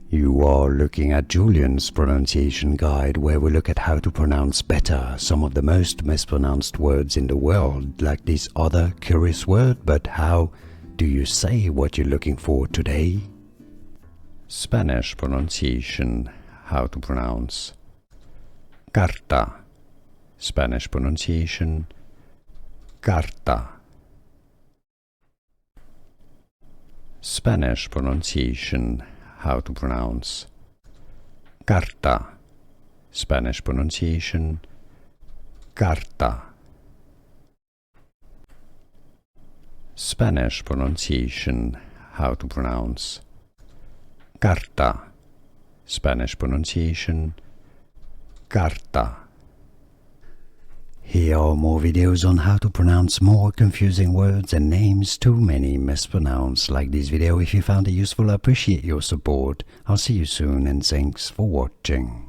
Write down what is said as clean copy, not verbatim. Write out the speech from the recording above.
You are looking at Julian's pronunciation guide, where we look at how to pronounce better some of the most mispronounced words in the world, like this other curious word. But how do you say what you're looking for today? Spanish pronunciation. How to pronounce carta. Spanish pronunciation carta. Spanish pronunciation. How to pronounce carta. Spanish pronunciation carta. Spanish pronunciation. How to pronounce carta. Spanish pronunciation carta. Here are more videos on how to pronounce more confusing words and names too many mispronounced. Like this video if you found it useful. I appreciate your support. I'll see you soon and thanks for watching.